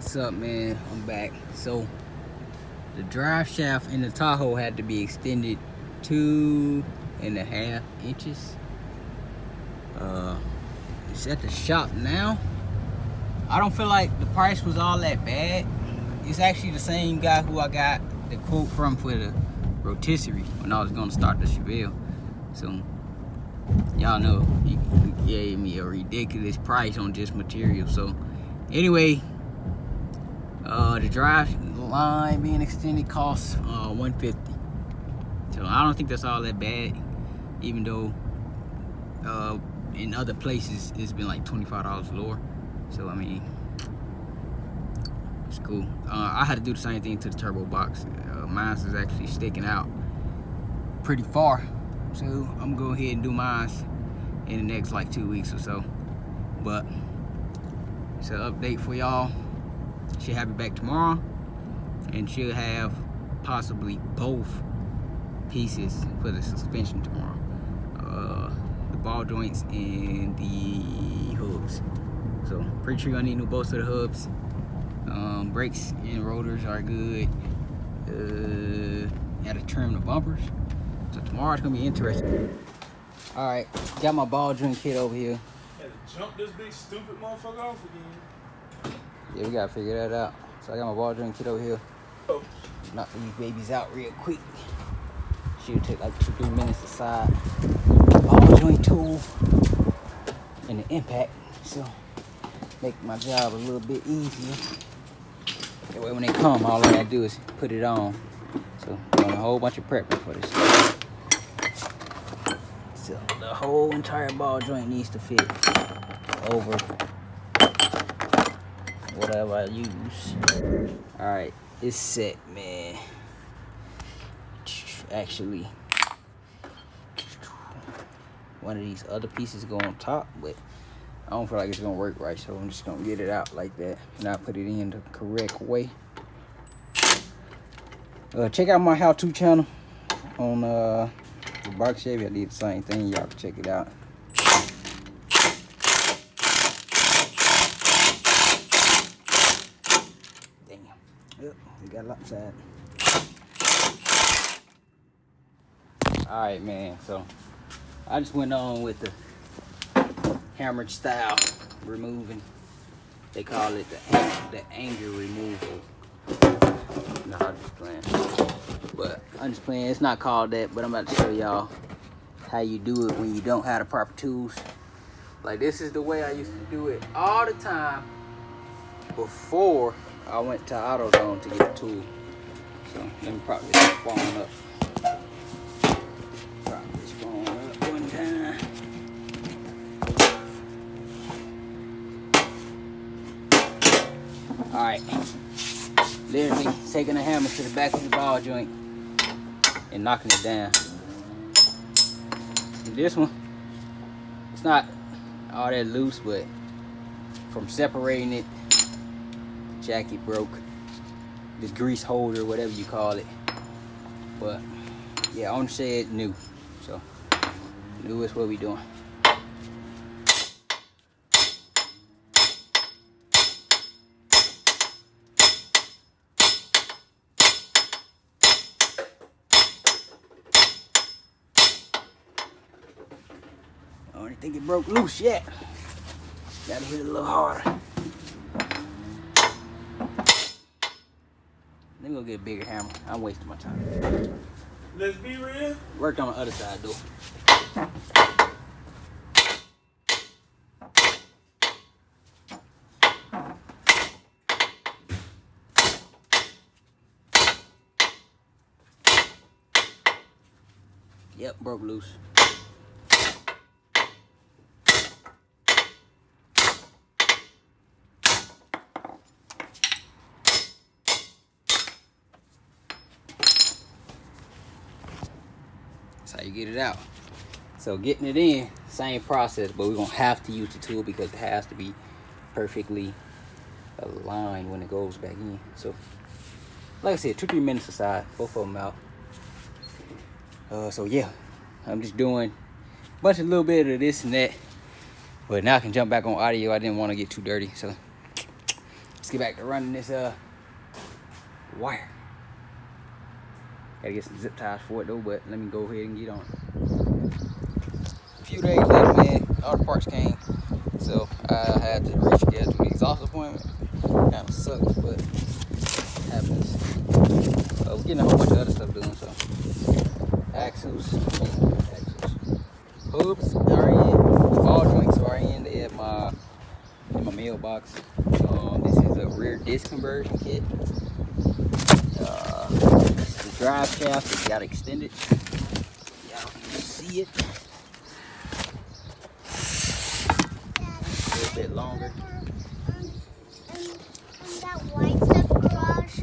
What's up, man? I'm back. So the drive shaft in the Tahoe had to be extended 2.5 inches. It's at the shop now. I don't feel like the price was all that bad. It's actually the same guy who I got the quote from for the rotisserie when I was gonna start the Chevy. So y'all know he gave me a ridiculous price on just material. So anyway, the drive line being extended costs $150. So I don't think that's all that bad, even though in other places it's been like $25 lower. So I mean, it's cool. I had to do the same thing to the turbo box. Mine is actually sticking out pretty far, so I'm gonna go ahead and do mine in the next like 2 weeks or so. But it's an update for y'all. She'll have it back tomorrow, and she'll have possibly both pieces for the suspension tomorrow. The ball joints and the hubs. So pretty sure you're gonna need new bolts for the hubs. Brakes and rotors are good. Gotta trim the bumpers. So tomorrow it's gonna be interesting. All right, got my ball joint kit over here. Had to jump this big stupid motherfucker off again. Yeah, we gotta figure that out. So I got my ball joint kit over here. Oh. Knock these babies out real quick. Should take like 2-3 minutes aside. Ball joint tool and the impact. So make my job a little bit easier. That way when they come, all I gotta do is put it on. So doing a whole bunch of prepping for this. So the whole entire ball joint needs to fit over whatever I use. Alright, it's set, man. Actually, one of these other pieces go on top, but I don't feel like it's gonna work right, so I'm just gonna get it out like that and I put it in the correct way. Check out my how-to channel on the box Chevy. I did the same thing. Y'all can check it out. Damn. Yep, we got lopsided. All right, man. So I just went on with the hammered style removing. They call it the anger removal. No, I'm just playing. But I'm just playing. It's not called that, but I'm about to show y'all how you do it when you don't have the proper tools. Like, this is the way I used to do it all the time before I went to AutoZone to get a tool. So let me prop this phone up. Prop this phone up one time. All right. Literally taking a hammer to the back of the ball joint and knocking it down. And this one, it's not all that loose, but from separating it, the jacket broke, the grease holder, whatever you call it. But yeah, on said new, so new is what we doing. I don't think it broke loose yet. Gotta hit it a little harder. Let me go get a bigger hammer. I'm wasting my time. Let's be real. Worked on the other side though. Yep, broke loose. That's how you get it out. So getting it in, same process, but we're gonna have to use the tool because it has to be perfectly aligned when it goes back in. So like I said, 2-3 minutes aside, both of them out. So yeah, I'm just doing a bunch of little bit of this and that, but now I can jump back on audio. I didn't want to get too dirty, so Let's get back to running this wire. Gotta get some zip ties for it though, but let me go ahead and get on it. A few days later, man, all the parts came, so I had to reschedule the exhaust appointment. Kind of sucks, but it happens. We're getting a whole bunch of other stuff done, so axles, hubs are in, ball joints are in. They have in my mailbox. This is a rear disc conversion kit. The drive shaft that got extended. Y'all can see it. A little bit longer. That white stuff garage.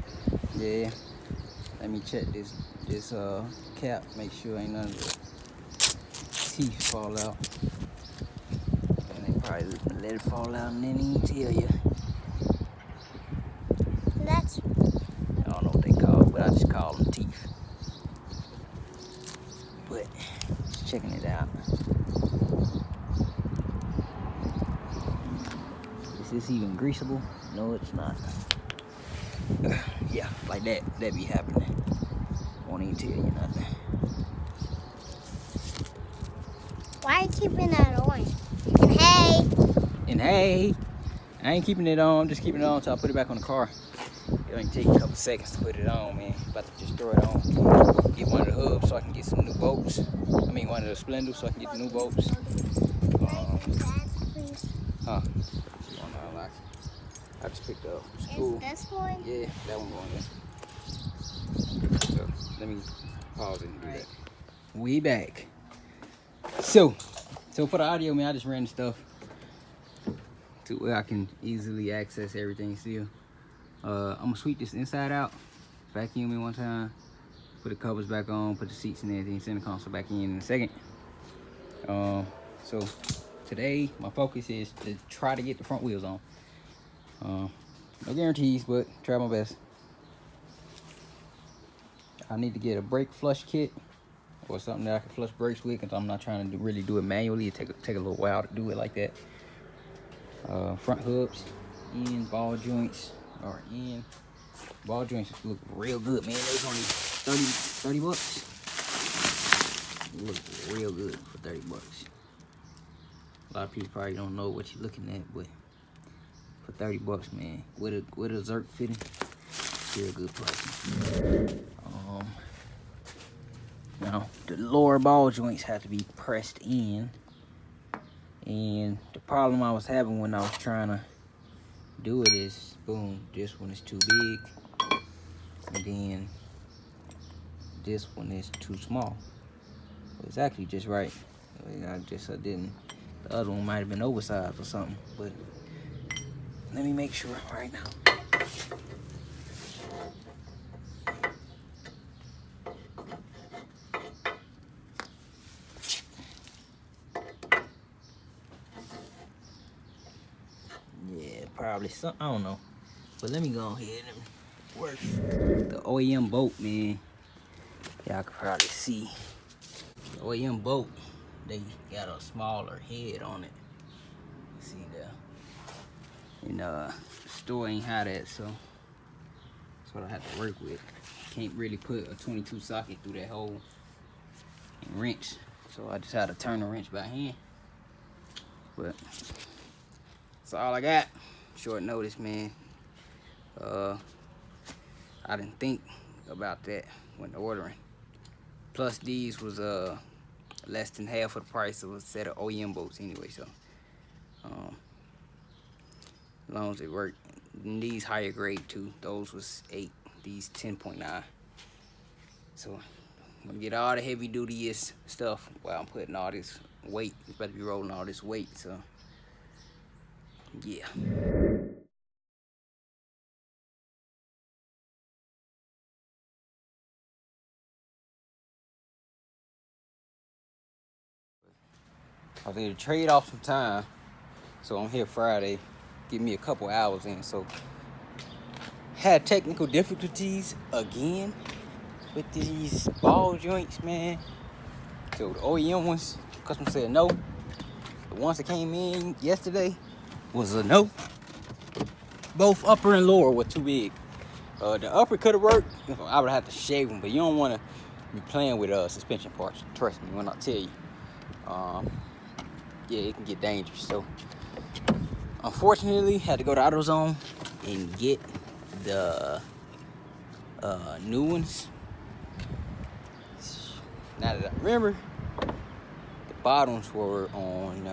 Yeah. Let me check this cap. Make sure ain't none of the teeth fall out. And they probably let it fall out and then even tell you. That's. I don't know what they call it, but I just call them teeth. But just checking it out. Is this even greasable? No, it's not. Yeah, like that. That be happening. Won't even tell you nothing. Why are you keeping that on? And hey. And hey, I ain't keeping it on. I'm just keeping it on until I put it back on the car. It only take a couple seconds to put it on, man. About to just throw it on. Get one of the hubs so I can get some new bolts. I mean, one of the splendors so I can get the new bolts. Huh? I just picked up school. Is this one? Yeah, that one going in. So let me pause it and do that. We back. So for the audio, man, I just ran the stuff to where I can easily access everything still. I'm gonna sweep this inside out, vacuum it one time, put the covers back on, put the seats and everything, send the console back in a second. So today my focus is to try to get the front wheels on. No guarantees, but try my best. I need to get a brake flush kit or something that I can flush brakes with, because I'm not trying to really do it manually. It take a little while to do it like that. Front hubs in, ball joints are in. Ball joints look real good, man. Those only 30 bucks. Look real good for 30 bucks. A lot of people probably don't know what you're looking at, but for 30 bucks, man, with a Zerk fitting, still good price. Now the lower ball joints have to be pressed in, and the problem I was having when I was trying to do it is, boom, this one is too big, and then this one is too small. It's actually just right. I didn't. The other one might have been oversized or something, but let me make sure right now. Yeah, probably some. I don't know, but let me go ahead and work the OEM bolt, man. Y'all can probably see the OEM bolt. They got a smaller head on it. See there. And the store ain't had that, so that's what I have to work with. Can't really put a 22 socket through that hole and wrench, so I just had to turn the wrench by hand. But that's all I got. Short notice, man. I didn't think about that when ordering. Plus these was less than half of the price of a set of OEM bolts anyway, so as long as it worked. And these higher grade too, those was 8, these 10.9. So I'm gonna get all the heavy dutyest stuff while I'm putting all this weight. It's about to be rolling all this weight, so yeah. I was able to trade off some time, so I'm here Friday. Give me a couple hours in, so had technical difficulties again with these ball joints, man. So the OEM ones, customer said no. The ones that came in yesterday was a no. both upper and lower were too big. The upper could have worked. I would have to shave them, but you don't want to be playing with suspension parts. Trust me when I tell you. Yeah, it can get dangerous. So, unfortunately, had to go to AutoZone and get the new ones. Now that I remember, the bottoms were on.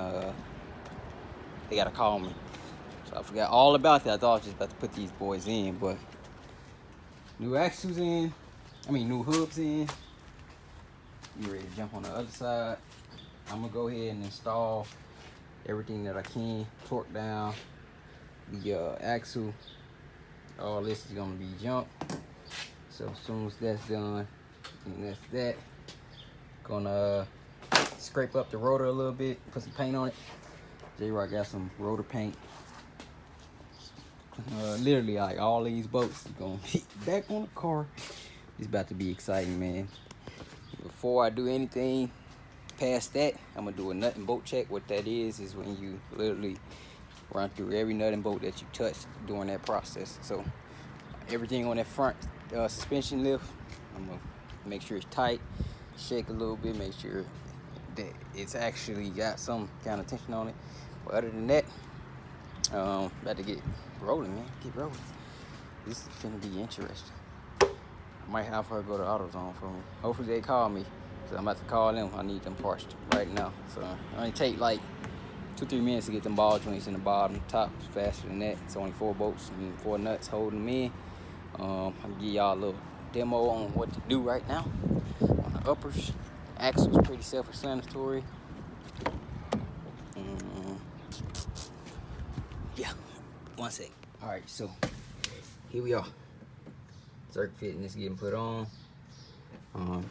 They gotta call me. So I forgot all about that. I thought I was just about to put these boys in, but new axles in. New hubs in. You ready to jump on the other side? I'm gonna go ahead and install everything that I can. Torque down the axle. All this is gonna be junk. So as soon as that's done, and that's that, gonna scrape up the rotor a little bit, put some paint on it. J-Rock got some rotor paint. Literally, like all these bolts is gonna hit back on the car. It's about to be exciting, man. Before I do anything past that, I'm gonna do a nut and bolt check. What that is when you literally run through every nut and bolt that you touch during that process. So everything on that front suspension lift, I'm gonna make sure it's tight, shake a little bit, make sure that it's actually got some kind of tension on it. But other than that, about to get rolling, man. Get rolling. This is gonna be interesting. I might have her go to AutoZone for me. Hopefully they call me, so I'm about to call them. I need them parts right now. So it only take like 2-3 minutes to get them ball joints in the bottom. Top is faster than that. It's only 4 bolts and 4 nuts holding them in. I'm gonna give y'all a little demo on what to do right now on the uppers. Axle's pretty self-explanatory. Yeah, one sec. All right, so here we are. Circuit fitting is getting put on.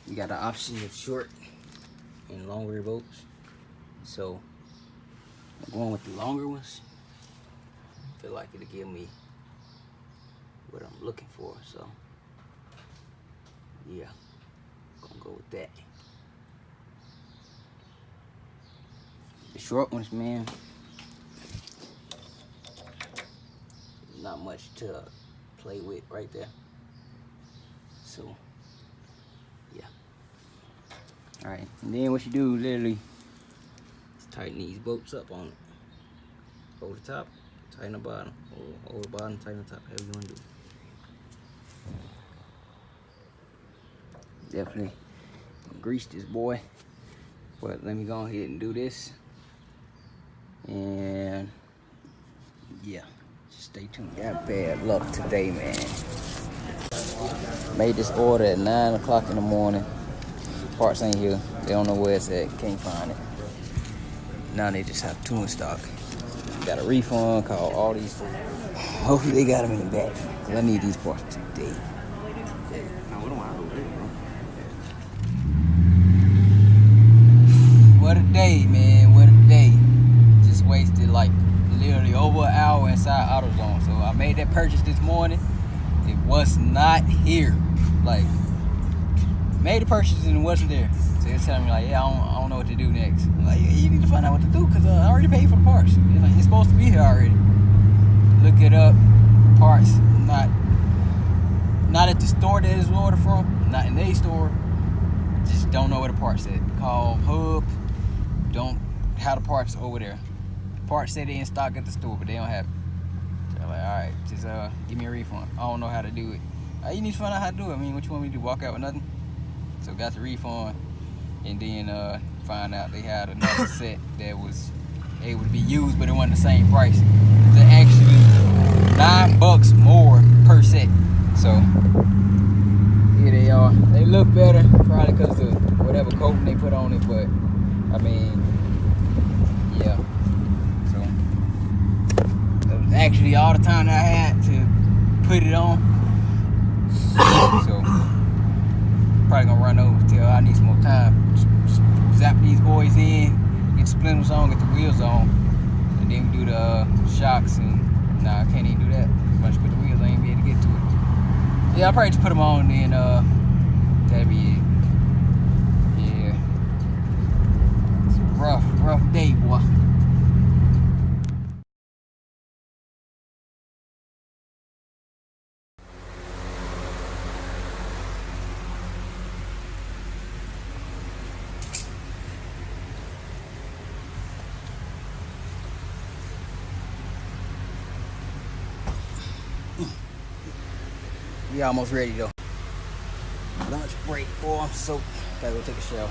You got the option of short and longer bolts. So I'm going with the longer ones. I feel like it'll give me what I'm looking for. So yeah, gonna go with that. The short ones, man, not much to play with right there. So yeah. All right, and then what you do literally is tighten these bolts up on it. Hold the top, tighten the bottom, or hold the bottom, tighten the top, however you want to do it. Definitely grease this boy, but let me go ahead and do this. And yeah, just stay tuned. Got bad luck today, man. Made this order at 9 o'clock in the morning. Parts ain't here. They don't know where it's at. Can't find it. Now they just have 2 in stock. Got a refund, called all these. Hopefully they got them in the back, cause I need these parts today. What a day, man. What a day. Just wasted like literally over an hour inside AutoZone. So I made that purchase this morning. It was not here. Like, made the purchase and it wasn't there. So it's telling me like, yeah, I don't know what to do next. I'm like, yeah, you need to find out what to do, because I already paid for the parts. It's supposed to be here already. Look it up. Parts not at the store that it's ordered from. Not in a store. Just don't know where the parts at. Call Hub. Don't have the parts over there. The parts say they in stock at the store, but they don't have it. So I'm like, all right, just give me a refund. I don't know how to do it. You need to find out how to do it. What you want me to do? Walk out with nothing? So got the refund, and then find out they had another set that was able to be used, but it wasn't the same price. They're actually $9 more per set. So here they are. They look better, probably because of whatever coating they put on it, but yeah. So that was actually all the time that I had to put it on. So probably gonna run over till I need some more time. Just zap these boys in, get the splinters on, get the wheels on, and then we do the shocks. And nah, I can't even do that. Once you put the wheels, I ain't be able to get to it. Yeah, I'll probably just put them on, and that'll be it. Yeah, it's a rough day, boy. We almost ready though. Lunch break, boy. I'm soaked. Gotta go take a shower.